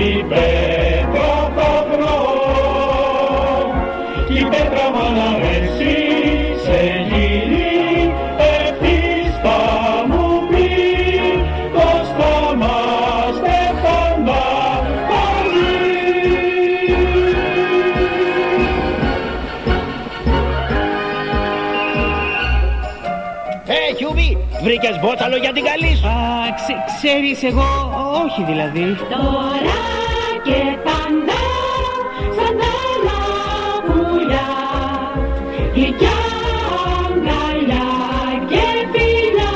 την πέτρα θα βρω, κι η πέτρα μ' αν αρέσει σε γύρι ευθύς θα μου πει πως θα είμαστε πάντα μαζί. Χιούβι, βρήκες βότσαλο για την καλή σου? Ξέρεις, εγώ όχι δηλαδή. Τώρα και πάντα σαν τα άλλα πουλιά, γλυκιά αγκαλιά και φιλιά,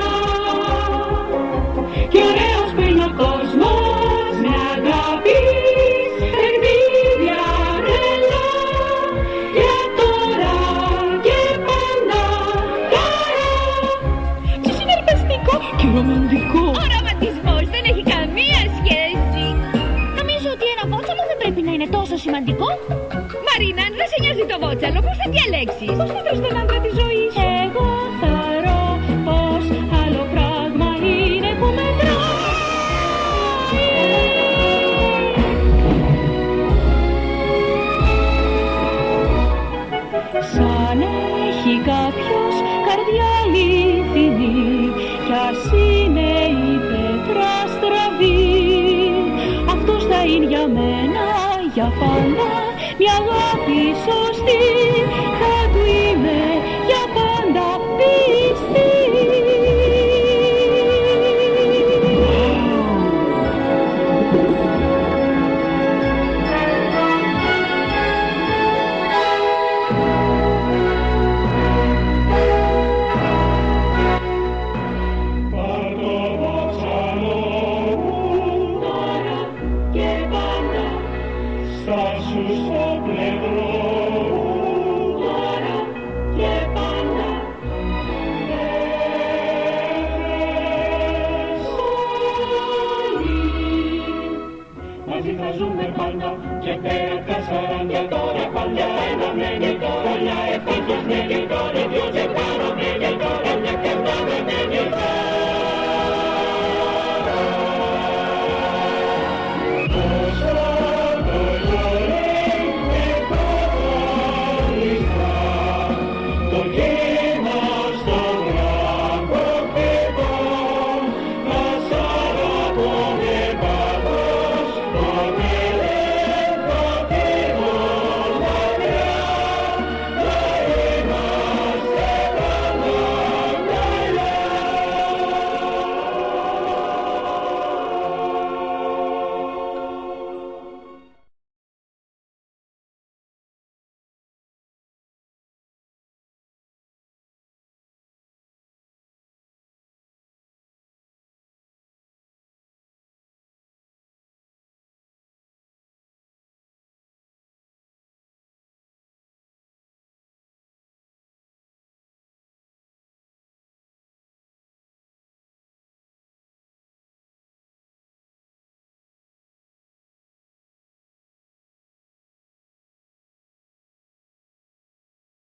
κι ωραίος που είναι ο κόσμος με αγάπης παιχνίδια τρελά, για τώρα και πάντα χαρά. Τι συναρπαστικό Και ρομαντικό. Ο ρομαντισμός δεν έχει καμία σχέση. Νομίζω ότι ένα βότσαλο δεν πρέπει να είναι τόσο σημαντικό. Μαρίνα, αν δεν σε νοιάζει το βότσαλο, πώς θα διαλέξεις? Πώς θα βρεις τον άντρα της ζωής σου? Εγώ θαρώ πως άλλο πράγμα είναι που μετράει. Σαν έχει κάποιος καρδιά αληθινή, κι ας είναι η πέτρα στραβή, αυτός θα είναι για μένα για πάντα μια αγάπη σωστή, θα του είμαι για πάντα πιστή. Πάρ' το βότσαλο μου Τώρα και πάντα, στάσου στο πλευρό μου, τώρα και πάντα, μαζί θα ζούμε πάντα και πέρα τα 40 τώρα παλιά ενωμένοι, χρόνια ευτυχισμένοι, τώρα δυο ζευγάρωμένοι, τώρα μια καρδά δεμένοι.